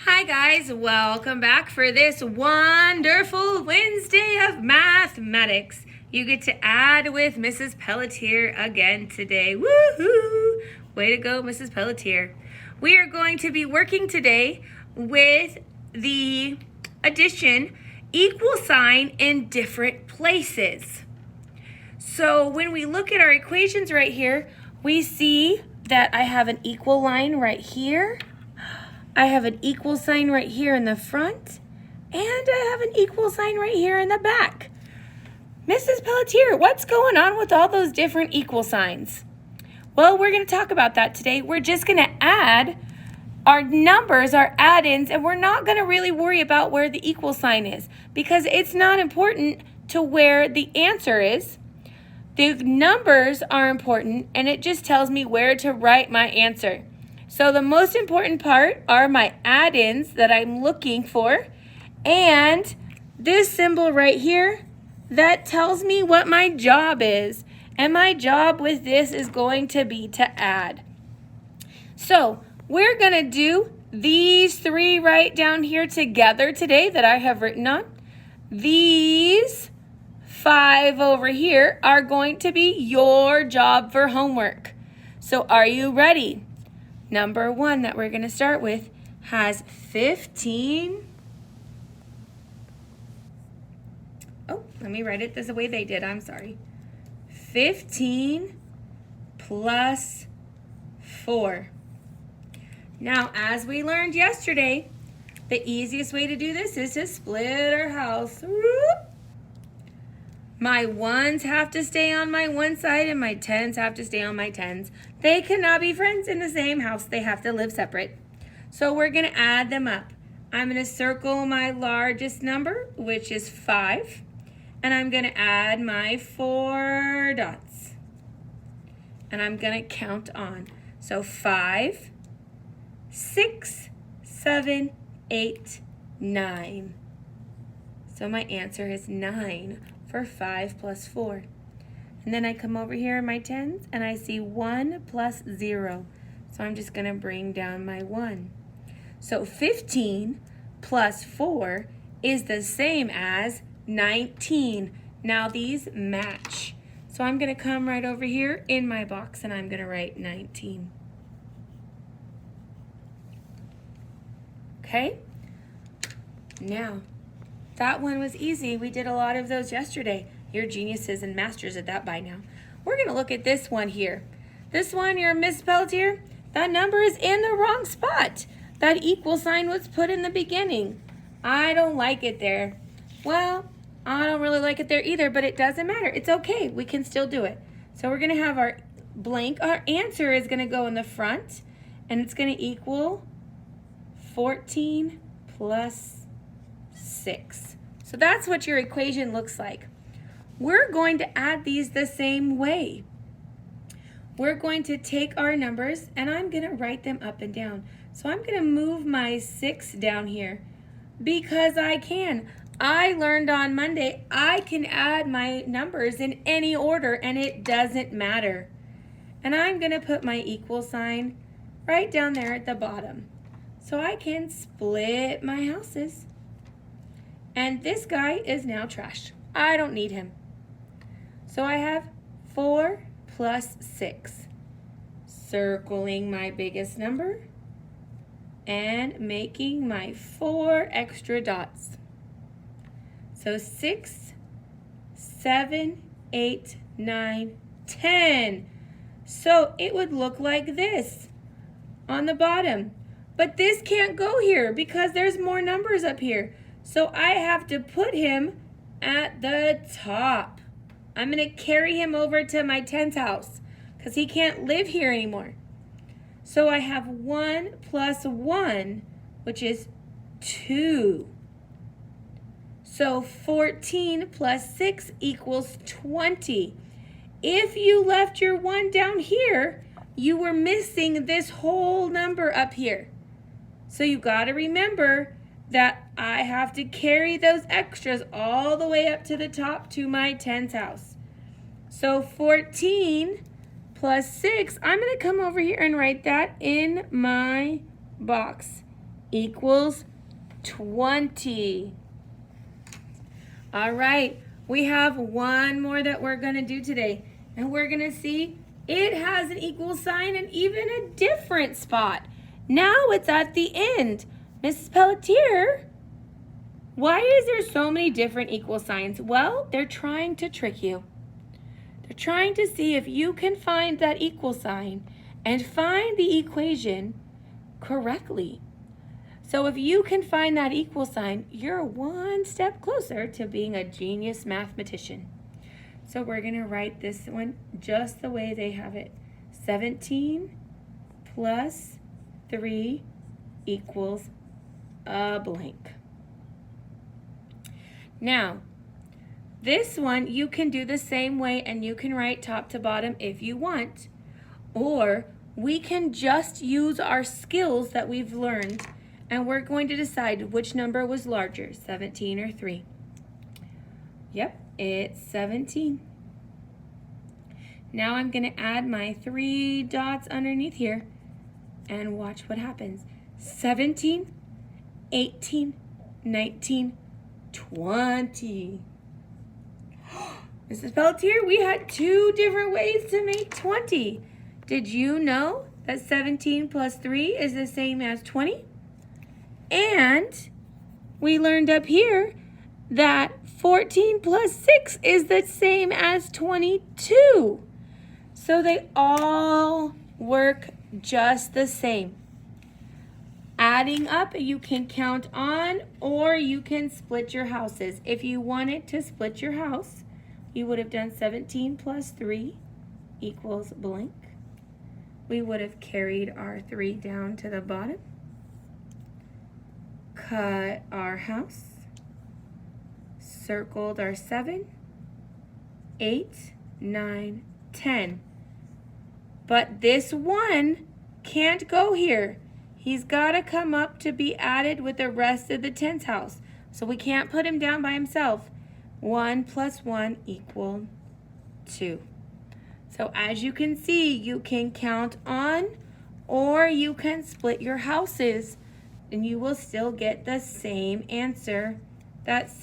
Hi guys, welcome back for this wonderful Wednesday of mathematics. You get to add with Mrs. Pelletier again today. Woohoo! Way to go, Mrs. Pelletier. We are going to be working today with the addition equal sign in different places. So when we look at our equations right here, we see that I have an equal line right here. I have an equal sign right here in the front, and I have an equal sign right here in the back. Mrs. Pelletier, what's going on with all those different equal signs? Well, we're going to talk about that today. We're just going to add our numbers, our add-ins, and we're not going to really worry about where the equal sign is because it's not important to where the answer is. The numbers are important, and it just tells me where to write my answer. So the most important part are my add-ins that I'm looking for, and this symbol right here that tells me what my job is. And my job with this is going to be to add. So we're going to do these three right down here together today that I have written on. These 5 over here are going to be your job for homework. So are you ready? Number 1 that we're going to start with has 15. Oh, let me write it the way they did. I'm sorry. 15 plus 4. Now, as we learned yesterday, the easiest way to do this is to split our house. My 1s have to stay on my one side and my 10s have to stay on my 10s. They cannot be friends in the same house. They have to live separate. So we're going to add them up. I'm going to circle my largest number, which is 5. And I'm going to add my 4 dots. And I'm going to count on. So 5, 6, 7, 8, 9. So my answer is 9. For 5 plus 4. And then I come over here in my 10s and I see 1 plus 0. So I'm just going to bring down my 1. So 15 plus 4 is the same as 19. Now these match. So I'm going to come right over here in my box and I'm going to write 19. Okay? Now, that one was easy. We did a lot of those yesterday. You're geniuses and masters at that by now. We're going to look at this one here. This one, your Miss Pelletier, that number is in the wrong spot. That equal sign was put in the beginning. I don't like it there. Well, I don't really like it there either, but it doesn't matter. It's okay. We can still do it. So we're going to have our blank. Our answer is going to go in the front, and it's going to equal 14 plus 6. So that's what your equation looks like. We're going to add these the same way. We're going to take our numbers and I'm going to write them up and down. So I'm going to move my 6 down here because I can. I learned on Monday I can add my numbers in any order and it doesn't matter. And I'm going to put my equal sign right down there at the bottom. So I can split my houses. And this guy is now trashed. I don't need him. So I have 4 plus 6. Circling my biggest number and making my 4 extra dots. So 6, 7, 8, 9, 10. So it would look like this on the bottom. But this can't go here because there's more numbers up here. So I have to put him at the top. I'm going to carry him over to my 10th house because he can't live here anymore. So I have 1 plus 1, which is 2. So 14 plus 6 equals 20. If you left your 1 down here, you were missing this whole number up here. So you got to remember that I have to carry those extras all the way up to the top to my 10th house. So 14 plus 6, I'm going to come over here and write that in my box. equals 20. All right, we have one more that we're going to do today. And we're going to see it has an equal sign and even a different spot. Now it's at the end. Mrs. Pelletier, why is there so many different equal signs? Well, they're trying to trick you. They're trying to see if you can find that equal sign and find the equation correctly. So if you can find that equal sign, you're one step closer to being a genius mathematician. So we're going to write this one just the way they have it. 17 plus 3 equals a blank. Now, this one you can do the same way and you can write top to bottom if you want. Or we can just use our skills that we've learned and we're going to decide which number was larger, 17 or 3. Yep, it's 17. Now I'm going to add my 3 dots underneath here and watch what happens. 17, 18, 19, 20. Mrs. Pelletier, we had 2 different ways to make 20. Did you know that 17 plus 3 is the same as 20? And we learned up here that 14 plus 6 is the same as 22. So they all work just the same. Adding up, you can count on or you can split your houses. If you wanted to split your house, you would have done 17 plus 3 equals blank. We would have carried our 3 down to the bottom. Cut our house. Circled our 7, 8, 9, 10. But this 1 can't go here. He's got to come up to be added with the rest of the tens house. So we can't put him down by himself. 1 plus 1 equals 2. So as you can see, you can count on or you can split your houses and you will still get the same answer. That's